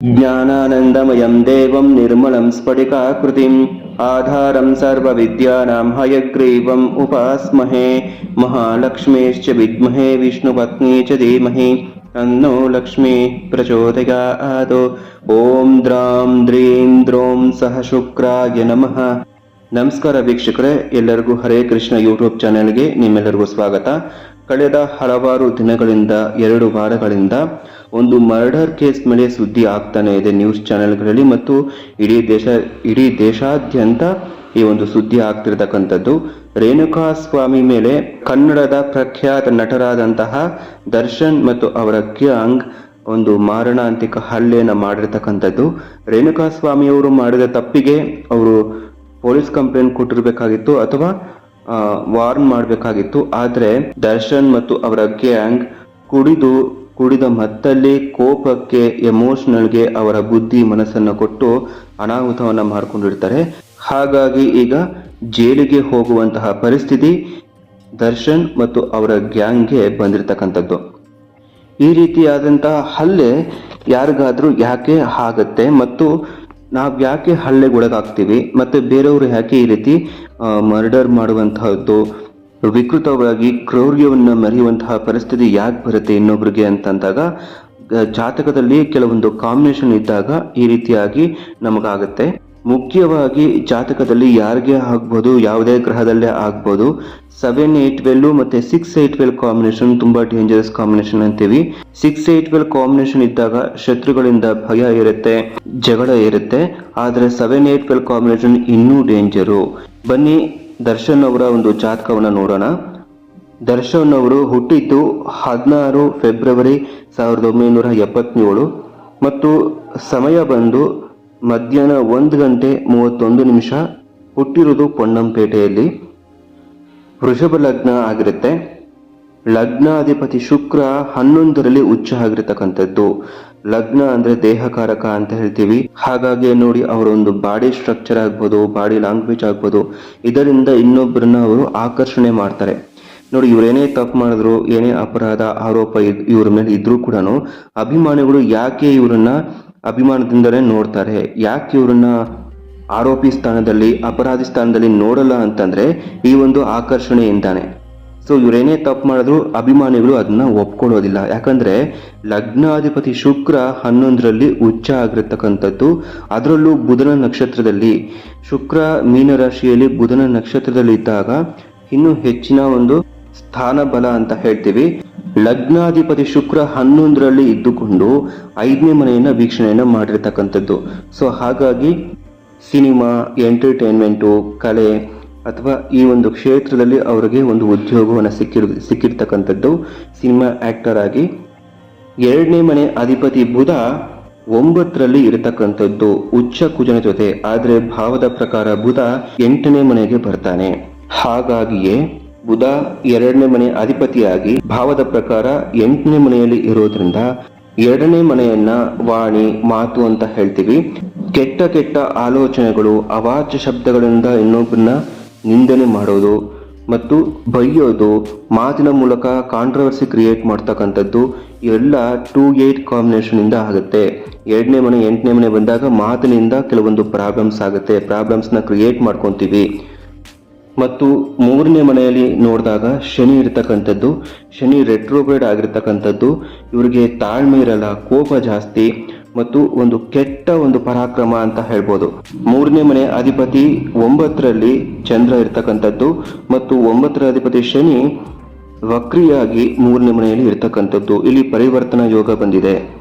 ಜ್ಞಾನಾನಂದಮಯಂ ದೇವಂ ನಿರ್ಮಲಂ ಸ್ಫಟಿಕಾಕೃತಿಂ ಆಧಾರಂ ಸರ್ವವಿದ್ಯಾನಾಂ ಹಯಗ್ರೀವಂ ಉಪಾಸ್ಮಹೇ ಮಹಾಲಕ್ಷ್ಮೀಶ್ಚ ವಿದ್ಮಹೇ ವಿಷ್ಣುಪತ್ನಿ ಚ ಧೀಮಹಿ ತನ್ನೋ ಲಕ್ಷ್ಮೀ ಪ್ರಚೋದಯಾತ್. ಓಂ ದ್ರಾಂ ದ್ರೀಂ ದ್ರೋಂ ಸಹ ಶುಕ್ರಾಯ ನಮಃ. ನಮಸ್ಕಾರ ವೀಕ್ಷಕರೇ, ಎಲ್ಲರಿಗೂ ಹರೇ ಕೃಷ್ಣ ಯೂಟ್ಯೂಬ್ ಚಾನೆಲ್ಗೆ ನಿಮ್ಮೆಲ್ಲರಿಗೂ ಸ್ವಾಗತ. ಕಳೆದ ಹಲವಾರು ದಿನಗಳಿಂದ 2 ವಾರಗಳಿಂದ ಒಂದು ಮರ್ಡರ್ ಕೇಸ್ ಮೇಲೆ ಸುದ್ದಿ ಆಗ್ತಾನೆ ಇದೆ ನ್ಯೂಸ್ ಚಾನೆಲ್ಗಳಲ್ಲಿ ಮತ್ತು ಇಡೀ ದೇಶಾದ್ಯಂತ ಈ ಒಂದು ಸುದ್ದಿ ಆಗ್ತಿರ್ತಕ್ಕಂಥದ್ದು. ರೇಣುಕಾಸ್ವಾಮಿ ಮೇಲೆ ಕನ್ನಡದ ಪ್ರಖ್ಯಾತ ನಟರಾದಂತಹ ದರ್ಶನ್ ಮತ್ತು ಅವರ ಗ್ಯಾಂಗ್ ಒಂದು ಮಾರಣಾಂತಿಕ ಹಲ್ಲೆಯನ್ನು ಮಾಡಿರ್ತಕ್ಕಂಥದ್ದು. ರೇಣುಕಾಸ್ವಾಮಿಯವರು ಮಾಡಿದ ತಪ್ಪಿಗೆ ಅವರು ಪೊಲೀಸ್ ಕಂಪ್ಲೇಂಟ್ ಕೊಟ್ಟಿರಬೇಕಾಗಿತ್ತು ಅಥವಾ ವಾರ್ನ್ ಮಾಡಬೇಕಾಗಿತ್ತು. ಆದರೆ ದರ್ಶನ್ ಮತ್ತು ಅವರ ಗ್ಯಾಂಗ್ ಕುಡಿದ ಮತ್ತಲ್ಲಿ ಕೋಪಕ್ಕೆ, ಎಮೋಷನಲ್ಗೆ ಅವರ ಬುದ್ಧಿ ಮನಸ್ಸನ್ನು ಕೊಟ್ಟು ಅನಾಹುತವನ್ನ ಮಾಡ್ಕೊಂಡಿರ್ತಾರೆ. ಹಾಗಾಗಿ ಈಗ ಜೈಲಿಗೆ ಹೋಗುವಂತಹ ಪರಿಸ್ಥಿತಿ ದರ್ಶನ್ ಮತ್ತು ಅವರ ಗ್ಯಾಂಗ್ಗೆ ಬಂದಿರತಕ್ಕಂಥದ್ದು. ಈ ರೀತಿಯಾದಂತಹ ಹಲ್ಲೆ ಯಾರಿಗಾದ್ರೂ ಯಾಕೆ ಆಗತ್ತೆ ಮತ್ತು ನಾವು ಯಾಕೆ ಹಲ್ಲೆಗೊಳಗಾಗ್ತೀವಿ ಮತ್ತೆ ಬೇರೆಯವರು ಯಾಕೆ ಈ ರೀತಿ ಮರ್ಡರ್ ಮಾಡುವಂತಹದ್ದು, ವಿಕೃತವಾಗಿ ಕ್ರೌರ್ಯವನ್ನು ಮೆರೆಯುವಂತಹ ಪರಿಸ್ಥಿತಿ ಯಾಕೆ ಬರುತ್ತೆ ಇನ್ನೊಬ್ರಿಗೆ ಅಂತಂದಾಗ ಜಾತಕದಲ್ಲಿ ಕೆಲವೊಂದು ಕಾಂಬಿನೇಷನ್ ಇದ್ದಾಗ ಈ ರೀತಿಯಾಗಿ ನಮಗಾಗತ್ತೆ. ಮುಖ್ಯವಾಗಿ ಜಾತಕದಲ್ಲಿ ಯಾರಿಗೆ ಆಗ್ಬೋದು, ಯಾವುದೇ ಗ್ರಹದಲ್ಲೇ ಆಗ್ಬೋದು. 7-8-12 ಮತ್ತೆ 6-8-12 ಕಾಂಬಿನೇಷನ್ ತುಂಬಾ ಡೇಂಜರಸ್ ಕಾಂಬಿನೇಷನ್ ಅಂತೀವಿ. 6-8-12 ಕಾಂಬಿನೇಷನ್ ಇದ್ದಾಗ ಶತ್ರುಗಳಿಂದ ಭಯ ಇರುತ್ತೆ, ಜಗಳ ಇರುತ್ತೆ. ಆದ್ರೆ 7-8-12 ಕಾಂಬಿನೇಷನ್ ಇನ್ನೂ ಡೇಂಜರು. ಬನ್ನಿ ದರ್ಶನ್ ಅವರ ಒಂದು ಜಾತಕವನ್ನ ನೋಡೋಣ. ದರ್ಶನ್ ಅವರು ಹುಟ್ಟಿದ್ದು 16 ಫೆಬ್ರವರಿ 1977 ಮತ್ತು ಸಮಯ ಬಂದು ಮಧ್ಯಾಹ್ನ 1:31. ಹುಟ್ಟಿರುವುದು ಪೊನ್ನಂಪೇಟೆಯಲ್ಲಿ. ವೃಷಭ ಲಗ್ನ ಆಗಿರುತ್ತೆ. ಲಗ್ನಾಧಿಪತಿ ಶುಕ್ರ 11ರಲ್ಲಿ ಉಚ್ಚ ಆಗಿರತಕ್ಕಂಥದ್ದು. ಲಗ್ನ ಅಂದ್ರೆ ದೇಹಕಾರಕ ಅಂತ ಹೇಳ್ತೀವಿ. ಹಾಗಾಗಿ ನೋಡಿ ಅವರ ಒಂದು ಬಾಡಿ ಸ್ಟ್ರಕ್ಚರ್ ಆಗ್ಬೋದು, ಬಾಡಿ ಲ್ಯಾಂಗ್ವೇಜ್ ಆಗ್ಬೋದು, ಇದರಿಂದ ಇನ್ನೊಬ್ಬರನ್ನ ಅವರು ಆಕರ್ಷಣೆ ಮಾಡ್ತಾರೆ. ನೋಡಿ, ಇವರೇನೇ ತಪ್ಪು ಮಾಡಿದ್ರು, ಏನೇ ಅಪರಾಧ ಆರೋಪ ಇವ್ರ ಮೇಲೆ ಇದ್ರೂ ಕೂಡ ಅಭಿಮಾನಿಗಳು ಯಾಕೆ ಇವರನ್ನ ಅಭಿಮಾನದಿಂದಲೇ ನೋಡ್ತಾರೆ, ಯಾಕೆ ಇವ್ರನ್ನ ಆರೋಪಿ ಸ್ಥಾನದಲ್ಲಿ, ಅಪರಾಧಿ ಸ್ಥಾನದಲ್ಲಿ ನೋಡಲ್ಲ ಅಂತಂದ್ರೆ ಈ ಒಂದು ಆಕರ್ಷಣೆಯಿಂದಾನೆ. ಸೊ ಇವರೇನೇ ತಪ್ಪು ಮಾಡಿದ್ರು ಅಭಿಮಾನಿಗಳು ಅದನ್ನ ಒಪ್ಕೊಳ್ಳೋದಿಲ್ಲ. ಯಾಕಂದ್ರೆ ಲಗ್ನಾಧಿಪತಿ ಶುಕ್ರ 11ರಲ್ಲಿ ಉಚ್ಚ ಆಗಿರತಕ್ಕಂಥದ್ದು. ಅದರಲ್ಲೂ ಬುಧನ ನಕ್ಷತ್ರದಲ್ಲಿ. ಶುಕ್ರ ಮೀನರಾಶಿಯಲ್ಲಿ ಬುಧನ ನಕ್ಷತ್ರದಲ್ಲಿ ಇದ್ದಾಗ ಇನ್ನು ಹೆಚ್ಚಿನ ಒಂದು ಸ್ಥಾನ ಬಲ ಅಂತ ಹೇಳ್ತೀವಿ. ಲಗ್ನಾಧಿಪತಿ ಶುಕ್ರ 11ರಲ್ಲಿ ಇದ್ದುಕೊಂಡು 5ನೇ ಮನೆಯನ್ನ ವೀಕ್ಷಣೆಯನ್ನ ಮಾಡಿರ್ತಕ್ಕಂಥದ್ದು. ಸೊ ಹಾಗಾಗಿ ಸಿನಿಮಾ, ಎಂಟರ್ಟೈನ್ಮೆಂಟು, ಕಲೆ ಅಥವಾ ಈ ಒಂದು ಕ್ಷೇತ್ರದಲ್ಲಿ ಅವರಿಗೆ ಒಂದು ಉದ್ಯೋಗವನ್ನು ಸಿಕ್ಕಿರ್ತಕ್ಕಂಥದ್ದು ಸಿನಿಮಾ ಆಕ್ಟರ್ ಆಗಿ. 2ನೇ ಮನೆ ಅಧಿಪತಿ ಬುಧ 9ರಲ್ಲಿ ಇರತಕ್ಕಂಥದ್ದು ಉಚ್ಚ ಕುಜನ ಜೊತೆ. ಆದ್ರೆ ಭಾವದ ಪ್ರಕಾರ ಬುಧ 8ನೇ ಮನೆಗೆ ಬರ್ತಾನೆ. ಹಾಗಾಗಿಯೇ ಬುಧ 2ನೇ ಮನೆ ಅಧಿಪತಿಯಾಗಿ ಭಾವದ ಪ್ರಕಾರ 8ನೇ ಮನೆಯಲ್ಲಿ ಇರೋದ್ರಿಂದ 2ನೇ ಮನೆಯನ್ನ ವಾಣಿ, ಮಾತು ಅಂತ ಹೇಳ್ತೀವಿ. ಕೆಟ್ಟ ಆಲೋಚನೆಗಳು, ಅವಾಚ್ಯ ಶಬ್ದಗಳಿಂದ ಇನ್ನೊಬ್ಬರನ್ನ ನಿಂದನೆ ಮಾಡೋದು ಮತ್ತು ಬೈಯೋದು, ಮಾತಿನ ಮೂಲಕ ಕಾಂಟ್ರವರ್ಸಿ ಕ್ರಿಯೇಟ್ ಮಾಡ್ತಕ್ಕಂಥದ್ದು ಇವೆಲ್ಲ 2-8 ಕಾಂಬಿನೇಷನ್ ಇಂದ ಆಗುತ್ತೆ. 2ನೇ ಮನೆ 8ನೇ ಮನೆ ಬಂದಾಗ ಮಾತಿನಿಂದ ಕೆಲವೊಂದು ಪ್ರಾಬ್ಲಮ್ಸ್ ಆಗುತ್ತೆ, ಪ್ರಾಬ್ಲಮ್ಸ್ನ ಕ್ರಿಯೇಟ್ ಮಾಡ್ಕೊಂತೀವಿ. ಮತ್ತು 3ನೇ ಮನೆಯಲ್ಲಿ ನೋಡಿದಾಗ ಶನಿ ಇರತಕ್ಕಂಥದ್ದು. ಶನಿ ರೆಟ್ರೋಗ್ರೇಡ್ ಆಗಿರ್ತಕ್ಕಂಥದ್ದು. ಇವರಿಗೆ ತಾಳ್ಮೆ ಇರಲ್ಲ, ಕೋಪ ಜಾಸ್ತಿ ಮತ್ತು ಒಂದು ಕೆಟ್ಟ ಒಂದು ಪರಾಕ್ರಮ ಅಂತ ಹೇಳ್ಬೋದು. 3ನೇ ಮನೆ ಅಧಿಪತಿ 9ರಲ್ಲಿ ಚಂದ್ರ ಇರ್ತಕ್ಕಂಥದ್ದು ಮತ್ತು 9ರ ಅಧಿಪತಿ ಶನಿ ವಕ್ರಿಯಾಗಿ 3ನೇ ಮನೆಯಲ್ಲಿ ಇರ್ತಕ್ಕಂಥದ್ದು. ಇಲ್ಲಿ ಪರಿವರ್ತನಾ ಯೋಗ ಬಂದಿದೆ.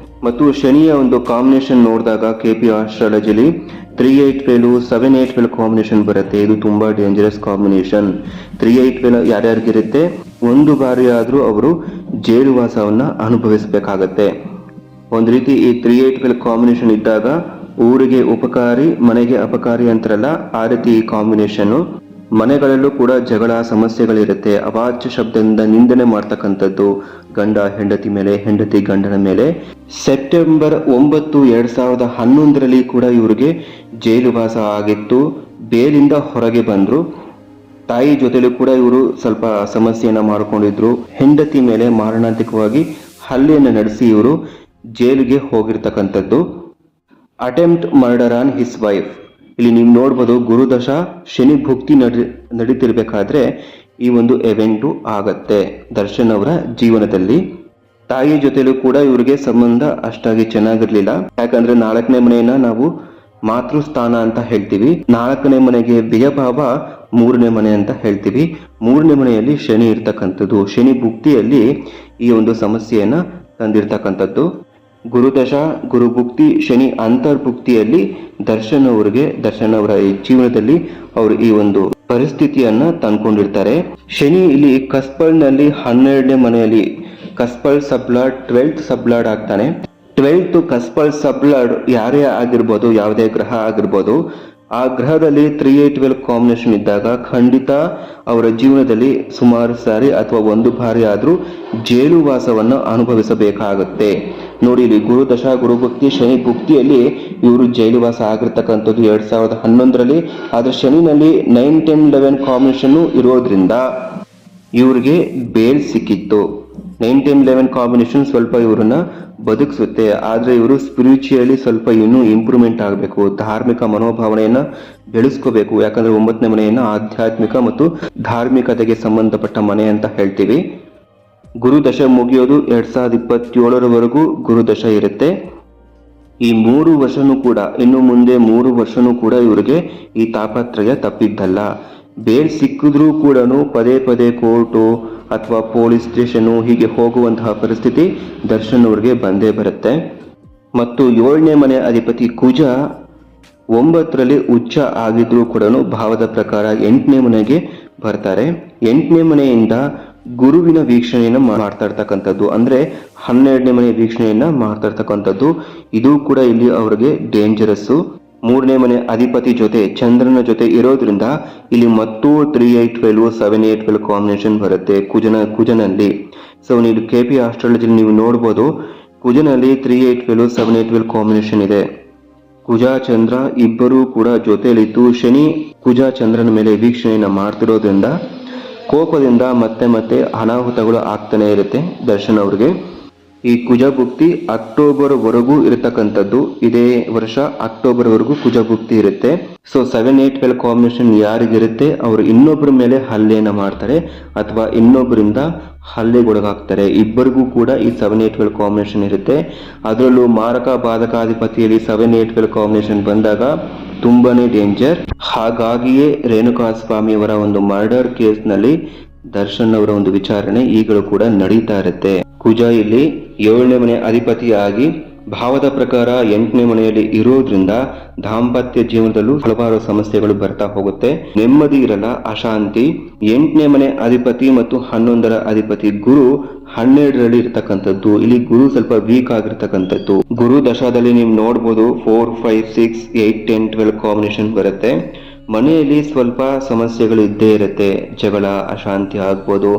ಮತ್ತು ಶನಿಯ ಒಂದು ಕಾಂಬಿನೇಷನ್ ನೋಡಿದಾಗ KP ಆಸ್ಟ್ರಾಲಜಿಲಿ 3-8-12 7-8-12 ಕಾಂಬಿನೇಷನ್ ಬರುತ್ತೆ. ಇದು ತುಂಬಾ ಡೇಂಜರಸ್ ಕಾಂಬಿನೇಷನ್. 3-8-12 ಯಾರ್ಯಾರಿಗಿರುತ್ತೆ, ಒಂದು ಬಾರಿ ಆದ್ರೂ ಅವರು ಜೈಲುವಾಸವನ್ನ ಅನುಭವಿಸಬೇಕಾಗತ್ತೆ. ಒಂದು ರೀತಿ ಈ 3-8-12 ಕಾಂಬಿನೇಷನ್ ಇದ್ದಾಗ ಊರಿಗೆ ಉಪಕಾರಿ, ಮನೆಗೆ ಅಪಕಾರಿ ಅಂತಾರಲ್ಲ, ಆ ರೀತಿ ಈ ಕಾಂಬಿನೇಷನ್. ಮನೆಗಳಲ್ಲೂ ಕೂಡ ಜಗಳ ಸಮಸ್ಯೆಗಳಿರುತ್ತೆ. ಅವಾಚ್ಯ ಶಬ್ದದಿಂದ ನಿಂದನೆ ಮಾಡ್ತಕ್ಕಂಥದ್ದು ಗಂಡ ಹೆಂಡತಿ ಮೇಲೆ, ಹೆಂಡತಿ ಗಂಡನ ಮೇಲೆ. ಸೆಪ್ಟೆಂಬರ್ 9, 2011ರಲ್ಲಿ ಕೂಡ ಇವರಿಗೆ ಜೈಲುವಾಸ ಆಗಿತ್ತು. ಬೇಲಿಂದ ಹೊರಗೆ ಬಂದ್ರು. ತಾಯಿ ಜೊತೆಲೂ ಕೂಡ ಇವರು ಸ್ವಲ್ಪ ಸಮಸ್ಯೆಯನ್ನ ಮಾಡಿಕೊಂಡಿದ್ರು. ಹೆಂಡತಿ ಮೇಲೆ ಮಾರಣಾಂತಿಕವಾಗಿ ಹಲ್ಲೆಯನ್ನು ನಡೆಸಿ ಇವರು ಜೈಲಿಗೆ ಹೋಗಿರ್ತಕ್ಕಂಥದ್ದು. Attempt murder on his wife. ಇಲ್ಲಿ ನೀವು ನೋಡ್ಬೋದು ಗುರುದಶ ಶನಿ ಭುಕ್ತಿ ನಡೀತಿರ್ಬೇಕಾದ್ರೆ ಈ ಒಂದು ಎವೆಂಟು ಆಗತ್ತೆ ದರ್ಶನ್ ಅವರ ಜೀವನದಲ್ಲಿ. ತಾಯಿ ಜೊತೆಲೂ ಕೂಡ ಇವರಿಗೆ ಸಂಬಂಧ ಅಷ್ಟಾಗಿ ಚೆನ್ನಾಗಿರ್ಲಿಲ್ಲ. ಯಾಕಂದ್ರೆ 4ನೇ ಮನೆಯನ್ನ ನಾವು ಮಾತೃಸ್ಥಾನ ಅಂತ ಹೇಳ್ತೀವಿ, 4ನೇ ಮನೆಗೆ ವ್ಯಯಭಾವ 3ನೇ ಮನೆ ಅಂತ ಹೇಳ್ತೀವಿ. 3ನೇ ಮನೆಯಲ್ಲಿ ಶನಿ ಇರ್ತಕ್ಕಂಥದ್ದು, ಶನಿ ಭುಕ್ತಿಯಲ್ಲಿ ಈ ಒಂದು ಸಮಸ್ಯೆಯನ್ನ ತಂದಿರ್ತಕ್ಕಂಥದ್ದು. ಗುರುದಶ ಗುರುಭುಕ್ತಿ ಶನಿ ಅಂತರ್ಭುಕ್ತಿಯಲ್ಲಿ ದರ್ಶನ್ ಅವರ ಈ ಜೀವನದಲ್ಲಿ ಅವರು ಈ ಒಂದು ಪರಿಸ್ಥಿತಿಯನ್ನ ತಂದ್ಕೊಂಡಿರ್ತಾರೆ. ಶನಿ ಇಲ್ಲಿ ಕಸ್ಪಲ್ನಲ್ಲಿ 12ನೇ ಮನೆಯಲ್ಲಿ ಕಸ್ಪಲ್ ಸಬ್ಲಾಡ್ 12th ಸಬ್ಲಾಡ್ ಆಗ್ತಾನೆ. 12th ಕಸ್ಪಲ್ ಸಬ್ಲಾಡ್ ಯಾರೇ ಆಗಿರ್ಬೋದು, ಯಾವುದೇ ಗ್ರಹ ಆಗಿರ್ಬೋದು, ಆ ಗ್ರಹದಲ್ಲಿ 3-8-12 ಕಾಂಬಿನೇಷನ್ ಇದ್ದಾಗ ಖಂಡಿತ ಅವರ ಜೀವನದಲ್ಲಿ ಸುಮಾರು ಸಾರಿ ಅಥವಾ ಒಂದು ಬಾರಿ ಆದ್ರೂ ಜೈಲುವಾಸವನ್ನು ಅನುಭವಿಸಬೇಕಾಗುತ್ತೆ. ನೋಡಿ, ಇಲ್ಲಿ ಗುರುದಶ ಗುರುಭುಕ್ತಿ ಶನಿ ಭುಕ್ತಿಯಲ್ಲಿ ಇವರು ಜೈಲುವಾಸ ಆಗಿರ್ತಕ್ಕಂಥದ್ದು 2011ರಲ್ಲಿ. ಆದ್ರೆ ಶನಿನಲ್ಲಿ 9-10-11 ಕಾಂಬಿನೇಷನ್ ಇರೋದ್ರಿಂದ ಇವ್ರಿಗೆ ಬೇಲ್ ಸಿಕ್ಕಿತ್ತು. 9-10-11 ಕಾಂಬಿನೇಷನ್ ಸ್ವಲ್ಪ ಇವರನ್ನ ಬದುಕಿಸುತ್ತೆ. ಆದ್ರೆ ಇವರು ಸ್ಪಿರಿಚುಯಲಿ ಸ್ವಲ್ಪ ಇನ್ನೂ ಇಂಪ್ರೂವ್ಮೆಂಟ್ ಆಗಬೇಕು, ಧಾರ್ಮಿಕ ಮನೋಭಾವನೆಯನ್ನ ಬೆಳೆಸ್ಕೋಬೇಕು. ಯಾಕಂದ್ರೆ 9ನೇ ಮನೆಯನ್ನ ಆಧ್ಯಾತ್ಮಿಕ ಮತ್ತು ಧಾರ್ಮಿಕತೆಗೆ ಸಂಬಂಧಪಟ್ಟ ಮನೆ ಅಂತ ಹೇಳ್ತೀವಿ. ಗುರುದಶ ಮುಗಿಯೋದು 2027ರವರೆಗೂ ಗುರುದಶ ಇರುತ್ತೆ. ಈ 3 ವರ್ಷನೂ ಕೂಡ, ಇನ್ನು ಮುಂದೆ 3 ವರ್ಷನೂ ಕೂಡ ಇವರಿಗೆ ಈ ತಾಪತ್ರಯ ತಪ್ಪಿದ್ದಲ್ಲ. ಬೇಲ್ ಸಿಕ್ಕಿದ್ರೂ ಕೂಡ ಪದೇ ಪದೇ ಕೋರ್ಟು ಅಥವಾ ಪೊಲೀಸ್ ಸ್ಟೇಷನು ಹೀಗೆ ಹೋಗುವಂತಹ ಪರಿಸ್ಥಿತಿ ದರ್ಶನ್ ಅವ್ರಿಗೆ ಬಂದೇ ಬರುತ್ತೆ. ಮತ್ತು 7ನೇ ಮನೆ ಅಧಿಪತಿ ಕುಜ 9ರಲ್ಲಿ ಉಚ್ಚ ಆಗಿದ್ರೂ ಕೂಡ ಭಾವದ ಪ್ರಕಾರ 8ನೇ ಮನೆಗೆ ಬರ್ತಾರೆ. 8ನೇ ಮನೆಯಿಂದ ಗುರುವಿನ ವೀಕ್ಷಣೆಯನ್ನ ಮಾಡ್ತಾ ಇರ್ತಕ್ಕಂಥದ್ದು, ಅಂದ್ರೆ 12ನೇ ಮನೆ ವೀಕ್ಷಣೆಯನ್ನ ಮಾಡ್ತಾ ಇರ್ತಕ್ಕಂಥದ್ದು. ಇದು ಕೂಡ ಇಲ್ಲಿ ಅವರಿಗೆ ಡೇಂಜರಸ್ಸು. 3ನೇ ಮನೆ ಅಧಿಪತಿ ಜೊತೆ ಚಂದ್ರನ ಜೊತೆ ಇರೋದ್ರಿಂದ ಇಲ್ಲಿ ಮತ್ತು 3-8-12 7-8-12 ಕಾಂಬಿನೇಷನ್ ಬರುತ್ತೆ ಕುಜನಲ್ಲಿ. ಸೊ ನೀವು KP ಆಸ್ಟ್ರಾಲಜಿ ನೀವು ನೋಡ್ಬೋದು, ಕುಜನಲ್ಲಿ 3-8-12 7-8-12 ಕಾಂಬಿನೇಷನ್ ಇದೆ. ಕುಜ ಚಂದ್ರ ಇಬ್ಬರೂ ಕೂಡ ಜೊತೆಯಲ್ಲಿದ್ದು ಶನಿ ಕುಜ ಚಂದ್ರನ ಮೇಲೆ ವೀಕ್ಷಣೆಯನ್ನ ಮಾಡ್ತಿರೋದ್ರಿಂದ ಕೋಪದಿಂದ ಮತ್ತೆ ಅನಾಹುತಗಳು ಆಗ್ತಾನೆ ಇರುತ್ತೆ ದರ್ಶನ್ ಅವ್ರಿಗೆ. ಈ ಕುಜ ಭುಕ್ತಿ ಅಕ್ಟೋಬರ್ ವರೆಗೂ ಇರತಕ್ಕಂಥದ್ದು. ಇದೇ ವರ್ಷ ಅಕ್ಟೋಬರ್ ವರೆಗೂ ಕುಜ ಭುಕ್ತಿ ಇರುತ್ತೆ. ಸೊ 7-8-12 ಕಾಂಬಿನೇಷನ್ ಯಾರಿಗಿರುತ್ತೆ ಅವರು ಇನ್ನೊಬ್ಬರ ಮೇಲೆ ಹಲ್ಲೆಯನ್ನ ಮಾಡ್ತಾರೆ ಅಥವಾ ಇನ್ನೊಬ್ಬರಿಂದ ಹಲ್ಲೆಗೊಳಗಾಗ್ತಾರೆ. ಇಬ್ಬರಿಗೂ ಕೂಡ ಈ 7-8-12 ಕಾಂಬಿನೇಷನ್ ಇರುತ್ತೆ. ಅದರಲ್ಲೂ ಮಾರಕ ಬಾಧಕಾಧಿಪತಿಯಲ್ಲಿ 7-8-12 ಕಾಂಬಿನೇಷನ್ ಬಂದಾಗ ತುಂಬಾನೇ ಡೇಂಜರ್. ಹಾಗಾಗಿಯೇ ರೇಣುಕಾ ಸ್ವಾಮಿಯವರ ಒಂದು ಮರ್ಡರ್ ಕೇಸ್ ನಲ್ಲಿ ದರ್ಶನ್ ಅವರ ಒಂದು ವಿಚಾರಣೆ ಈಗಲೂ ಕೂಡ ನಡೀತಾ ಇರುತ್ತೆ. ಕುಜ ಇಲ್ಲಿ 7ನೇ ಮನೆ ಅಧಿಪತಿಯಾಗಿ ಭಾವದ ಪ್ರಕಾರ 8ನೇ ಮನೆಯಲ್ಲಿ ಇರೋದ್ರಿಂದ ದಾಂಪತ್ಯ ಜೀವನದಲ್ಲೂ ಹಲವಾರು ಸಮಸ್ಯೆಗಳು ಬರ್ತಾ ಹೋಗುತ್ತೆ. ನೆಮ್ಮದಿ ಇರಲ್ಲ, ಅಶಾಂತಿ. 8ನೇ ಮನೆ ಅಧಿಪತಿ ಮತ್ತು 11ರ ಅಧಿಪತಿ ಗುರು 12ರಲ್ಲಿ ಇರ್ತಕ್ಕಂಥದ್ದು. ಇಲ್ಲಿ ಗುರು ಸ್ವಲ್ಪ ವೀಕ್ ಆಗಿರ್ತಕ್ಕಂಥದ್ದು. ಗುರು ದಶಾದಲ್ಲಿ ನೀವು ನೋಡ್ಬೋದು 4, 5, 6, 8, 10, 12 ಕಾಂಬಿನೇಷನ್ ಬರುತ್ತೆ. ಮನೆಯಲ್ಲಿ ಸ್ವಲ್ಪ ಸಮಸ್ಯೆಗಳು ಇದ್ದೇ ಇರುತ್ತೆ, ಜಗಳ ಅಶಾಂತಿ ಆಗ್ಬೋದು.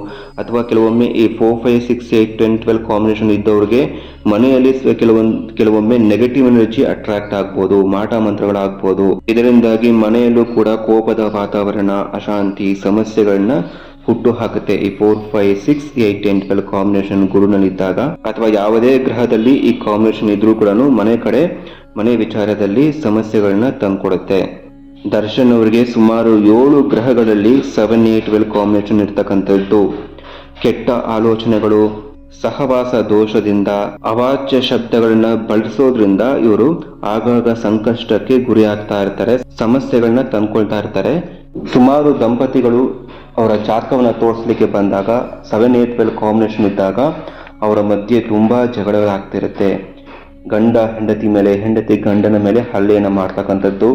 ಅಥವಾ ಕೆಲವೊಮ್ಮೆ ಈ 4, 5, 6, 8, 10, 12 ಕಾಂಬಿನೇಷನ್ ಇದ್ದವ್ರಿಗೆ ಮನೆಯಲ್ಲಿ ಕೆಲವೊಮ್ಮೆ ನೆಗೆಟಿವ್ ಎನರ್ಜಿ ಅಟ್ರಾಕ್ಟ್ ಆಗ್ಬೋದು, ಮಾಟ ಮಂತ್ರಗಳಾಗ್ಬೋದು. ಇದರಿಂದಾಗಿ ಮನೆಯಲ್ಲೂ ಕೂಡ ಕೋಪದ ವಾತಾವರಣ, ಅಶಾಂತಿ, ಸಮಸ್ಯೆಗಳನ್ನ ಹುಟ್ಟು ಹಾಕುತ್ತೆ. ಈ 4, 5, 6, 8, 10, 12 ಕಾಂಬಿನೇಷನ್ ಗುರುನಲ್ಲಿದ್ದಾಗ ಅಥವಾ ಯಾವುದೇ ಗ್ರಹದಲ್ಲಿ ಈ ಕಾಂಬಿನೇಷನ್ ಇದ್ರೂ ಕೂಡ ಮನೆ ವಿಚಾರದಲ್ಲಿ ಸಮಸ್ಯೆಗಳನ್ನ ತಂದ್ಕೊಡುತ್ತೆ. ದರ್ಶನ್ ಅವರಿಗೆ ಸುಮಾರು 7 ಗ್ರಹಗಳಲ್ಲಿ 7-8-12 ಕಾಂಬಿನೇಷನ್ ಇರ್ತಕ್ಕಂಥದ್ದು. ಕೆಟ್ಟ ಆಲೋಚನೆಗಳು, ಸಹವಾಸ ದೋಷದಿಂದ, ಅವಾಚ್ಯ ಶಬ್ದಗಳನ್ನ ಬಳಸೋದ್ರಿಂದ ಇವರು ಆಗಾಗ ಸಂಕಷ್ಟಕ್ಕೆ ಗುರಿ ಆಗ್ತಾ ಇರ್ತಾರೆ, ಸಮಸ್ಯೆಗಳನ್ನ ತಂದ್ಕೊಳ್ತಾ ಇರ್ತಾರೆ. ಸುಮಾರು ದಂಪತಿಗಳು ಅವರ ಜಾತಕವನ್ನ ತೋರಿಸ್ಲಿಕ್ಕೆ ಬಂದಾಗ 7-8-12 ಕಾಂಬಿನೇಷನ್ ಇದ್ದಾಗ ಅವರ ಮಧ್ಯೆ ತುಂಬಾ ಜಗಳಗಳಾಗ್ತಿರುತ್ತೆ. ಗಂಡ ಹೆಂಡತಿ ಮೇಲೆ, ಹೆಂಡತಿ ಗಂಡನ ಮೇಲೆ ಹಲ್ಲೆಯನ್ನ ಮಾಡ್ತಕ್ಕಂಥದ್ದು,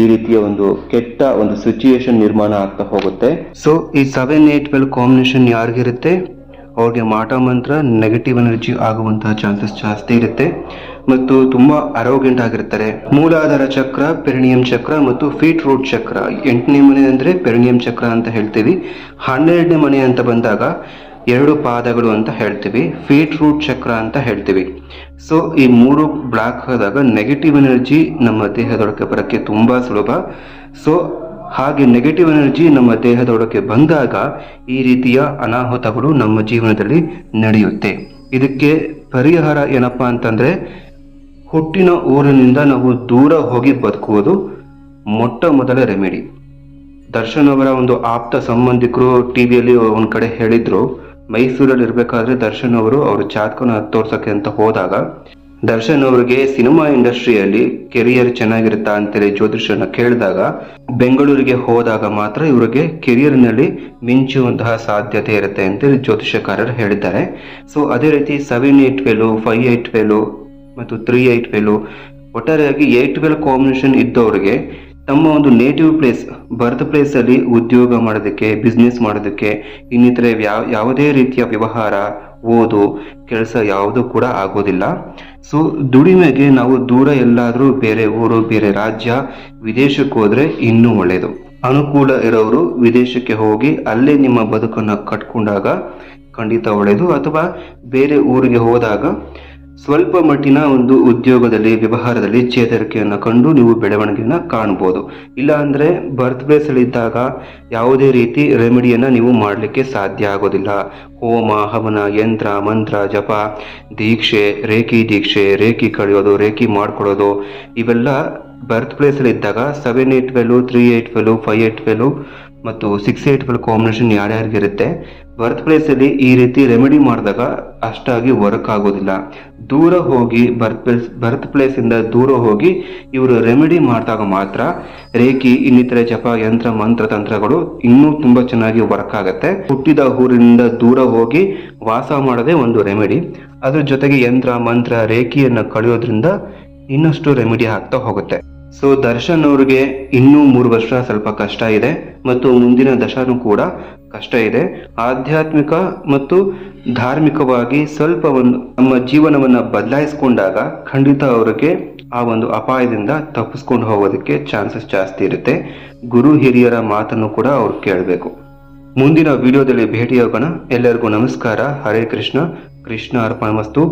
ಈ ರೀತಿಯ ಒಂದು ಕೆಟ್ಟ ಒಂದು ಸಿಚುಯೇಷನ್ ನಿರ್ಮಾಣ ಆಗ್ತಾ ಹೋಗುತ್ತೆ. ಸೊ ಈ 7-8-12 ಕಾಂಬಿನೇಷನ್ ಯಾರಿಗಿರುತ್ತೆ ಅವ್ರಿಗೆ ಮಾಟ ಮಂತ್ರ, ನೆಗೆಟಿವ್ ಎನರ್ಜಿ ಆಗುವಂತಹ ಚಾನ್ಸಸ್ ಜಾಸ್ತಿ ಇರುತ್ತೆ ಮತ್ತು ತುಂಬಾ ಅರೋಗ್ಯಂಟ್ ಆಗಿರ್ತಾರೆ. ಮೂಲಾಧಾರ ಚಕ್ರ, ಪೆರಿನಿಯಂ ಚಕ್ರ ಮತ್ತು ಫೀಟ್ ರೂಟ್ ಚಕ್ರ. 8ನೇ ಮನೆ ಅಂದ್ರೆ ಪೆರಿನಿಯಂ ಚಕ್ರ ಅಂತ ಹೇಳ್ತೀವಿ. 12ನೇ ಮನೆ ಅಂತ ಬಂದಾಗ 2 ಪಾದಗಳು ಅಂತ ಹೇಳ್ತೀವಿ, ಫೀಟ್ ರೂಟ್ ಚಕ್ರ ಅಂತ ಹೇಳ್ತೀವಿ. ಸೊ ಈ 3 ಬ್ಲಾಕ್ ಆದಾಗ ನೆಗೆಟಿವ್ ಎನರ್ಜಿ ನಮ್ಮ ದೇಹದೊಳಗೆ ಬರೋಕ್ಕೆ ತುಂಬಾ ಸುಲಭ. ಸೊ ಹಾಗೆ ನೆಗೆಟಿವ್ ಎನರ್ಜಿ ನಮ್ಮ ದೇಹದೊಳಗೆ ಬಂದಾಗ ಈ ರೀತಿಯ ಅನಾಹುತಗಳು ನಮ್ಮ ಜೀವನದಲ್ಲಿ ನಡೆಯುತ್ತೆ. ಇದಕ್ಕೆ ಪರಿಹಾರ ಏನಪ್ಪಾ ಅಂತಂದ್ರೆ ಹುಟ್ಟಿನ ಊರಿನಿಂದ ನಾವು ದೂರ ಹೋಗಿ ಬದುಕುವುದು ಮೊಟ್ಟ ಮೊದಲ ರೆಮಿಡಿ. ದರ್ಶನ್ ಅವರ ಒಂದು ಆಪ್ತ ಸಂಬಂಧಿಕರು ಟಿವಿಯಲ್ಲಿ ಒಂದ್ ಕಡೆ ಹೇಳಿದ್ರು, ಮೈಸೂರಲ್ಲಿ ಇರ್ಬೇಕಾದ್ರೆ ದರ್ಶನ್ ಅವರು ಅವ್ರ ಜಾತಕನ ತೋರ್ಸಕ್ಕೆ ಅಂತ ಹೋದಾಗ ದರ್ಶನ್ ಅವರಿಗೆ ಸಿನಿಮಾ ಇಂಡಸ್ಟ್ರಿಯಲ್ಲಿ ಕೆರಿಯರ್ ಚೆನ್ನಾಗಿರುತ್ತಾ ಅಂತೇಳಿ ಜ್ಯೋತಿಷನ ಕೇಳಿದಾಗ ಬೆಂಗಳೂರಿಗೆ ಹೋದಾಗ ಮಾತ್ರ ಇವರಿಗೆ ಕೆರಿಯರ್ ನಲ್ಲಿ ಮಿಂಚುವಂತಹ ಸಾಧ್ಯತೆ ಇರುತ್ತೆ ಅಂತೇಳಿ ಜ್ಯೋತಿಷಕಾರರು ಹೇಳಿದ್ದಾರೆ. ಸೊ ಅದೇ ರೀತಿ 7-8-12, 5-8-12 ಮತ್ತು 3-8-12 ಒಟ್ಟಾರೆಯಾಗಿ 8-12 ಕಾಂಬಿನೇಷನ್ ಇದ್ದವರಿಗೆ ತಮ್ಮ ಒಂದು ನೇಟಿವ್ ಪ್ಲೇಸ್, ಬರ್ತ್ ಪ್ಲೇಸ್ ಅಲ್ಲಿ ಉದ್ಯೋಗ ಮಾಡೋದಕ್ಕೆ, ಬಿಸ್ನೆಸ್ ಮಾಡೋದಕ್ಕೆ, ಇನ್ನಿತರೆ ಯಾವುದೇ ರೀತಿಯ ವ್ಯವಹಾರ, ಓದು, ಕೆಲಸ ಯಾವುದು ಕೂಡ ಆಗೋದಿಲ್ಲ. ಸೊ ದುಡಿಮೆಗೆ ನಾವು ದೂರ ಎಲ್ಲಾದ್ರೂ ಬೇರೆ ಊರು, ಬೇರೆ ರಾಜ್ಯ, ವಿದೇಶಕ್ಕೆ ಹೋದ್ರೆ ಇನ್ನೂ ಒಳ್ಳೆಯದು. ಅನುಕೂಲ ಇರೋರು ವಿದೇಶಕ್ಕೆ ಹೋಗಿ ಅಲ್ಲೇ ನಿಮ್ಮ ಬದುಕನ್ನು ಕಟ್ಕೊಂಡಾಗ ಖಂಡಿತ ಒಳ್ಳೆಯದು. ಅಥವಾ ಬೇರೆ ಊರಿಗೆ ಹೋದಾಗ ಸ್ವಲ್ಪ ಮಟ್ಟಿನ ಒಂದು ಉದ್ಯೋಗದಲ್ಲಿ, ವ್ಯವಹಾರದಲ್ಲಿ ಚೇತರಿಕೆಯನ್ನು ಕಂಡು ನೀವು ಬೆಳವಣಿಗೆಯನ್ನು ಕಾಣಬಹುದು. ಇಲ್ಲ ಅಂದ್ರೆ ಬರ್ತ್ ಪ್ಲೇಸ್ ಅಲ್ಲಿ ಇದ್ದಾಗ ಯಾವುದೇ ರೀತಿ ರೆಮಿಡಿಯನ್ನ ನೀವು ಮಾಡಲಿಕ್ಕೆ ಸಾಧ್ಯ ಆಗೋದಿಲ್ಲ. ಹೋಮ, ಹವನ, ಯಂತ್ರ, ಮಂತ್ರ, ಜಪ, ದೀಕ್ಷೆ, ರೇಖಿ ಕಳೆಯೋದು, ರೇಖಿ ಮಾಡ್ಕೊಳ್ಳೋದು, ಇವೆಲ್ಲ ಬರ್ತ್ ಪ್ಲೇಸ್ ಅಲ್ಲಿ ಇದ್ದಾಗ 7-8-12, 3-8-12, 5-8-12 ಮತ್ತು 6-8-12 ಕಾಂಬಿನೇಷನ್ ಯಾರ್ಯಾರಿಗಿರುತ್ತೆ, ಬರ್ತ್ ಪ್ಲೇಸ್ ಅಲ್ಲಿ ಈ ರೀತಿ ರೆಮಿಡಿ ಮಾಡಿದಾಗ ಅಷ್ಟಾಗಿ ವರ್ಕ್ ಆಗೋದಿಲ್ಲ. ದೂರ ಹೋಗಿ ಬರ್ತ್ ಪ್ಲೇಸ್ ಇಂದ ದೂರ ಹೋಗಿ ಇವರು ರೆಮಿಡಿ ಮಾಡಿದಾಗ ಮಾತ್ರ ರೇಖಿ, ಇನ್ನಿತರೆ ಜಪ, ಯಂತ್ರ, ಮಂತ್ರ, ತಂತ್ರಗಳು ಇನ್ನೂ ತುಂಬಾ ಚೆನ್ನಾಗಿ ವರ್ಕ್ ಆಗುತ್ತೆ. ಹುಟ್ಟಿದ ಊರಿನಿಂದ ದೂರ ಹೋಗಿ ವಾಸ ಮಾಡೋದೇ ಒಂದು ರೆಮಿಡಿ. ಅದ್ರ ಜೊತೆಗೆ ಯಂತ್ರ, ಮಂತ್ರ, ರೇಖಿಯನ್ನ ಕಳೆಯೋದ್ರಿಂದ ಇನ್ನಷ್ಟು ರೆಮಿಡಿ ಆಗ್ತಾ ಹೋಗುತ್ತೆ. ಸೊ ದರ್ಶನ್ ಅವ್ರಿಗೆ ಇನ್ನೂ 3 ವರ್ಷ ಸ್ವಲ್ಪ ಕಷ್ಟ ಇದೆ ಮತ್ತು ಮುಂದಿನ ದಶಾನು ಕೂಡ ಕಷ್ಟ ಇದೆ. ಆಧ್ಯಾತ್ಮಿಕ ಮತ್ತು ಧಾರ್ಮಿಕವಾಗಿ ಸ್ವಲ್ಪ ನಮ್ಮ ಜೀವನವನ್ನ ಬದಲಾಯಿಸಿಕೊಂಡಾಗ ಖಂಡಿತ ಅವರಿಗೆ ಆ ಒಂದು ಅಪಾಯದಿಂದ ತಪ್ಪಿಸ್ಕೊಂಡು ಹೋಗೋದಕ್ಕೆ ಚಾನ್ಸಸ್ ಜಾಸ್ತಿ ಇರುತ್ತೆ. ಗುರು ಹಿರಿಯರ ಮಾತನ್ನು ಕೂಡ ಅವ್ರು ಕೇಳಬೇಕು. ಮುಂದಿನ ವಿಡಿಯೋದಲ್ಲಿ ಭೇಟಿಯಾಗೋಣ. ಎಲ್ಲರಿಗೂ ನಮಸ್ಕಾರ. ಹರೇ ಕೃಷ್ಣ. ಕೃಷ್ಣ ಅರ್ಪಣಮಸ್ತು.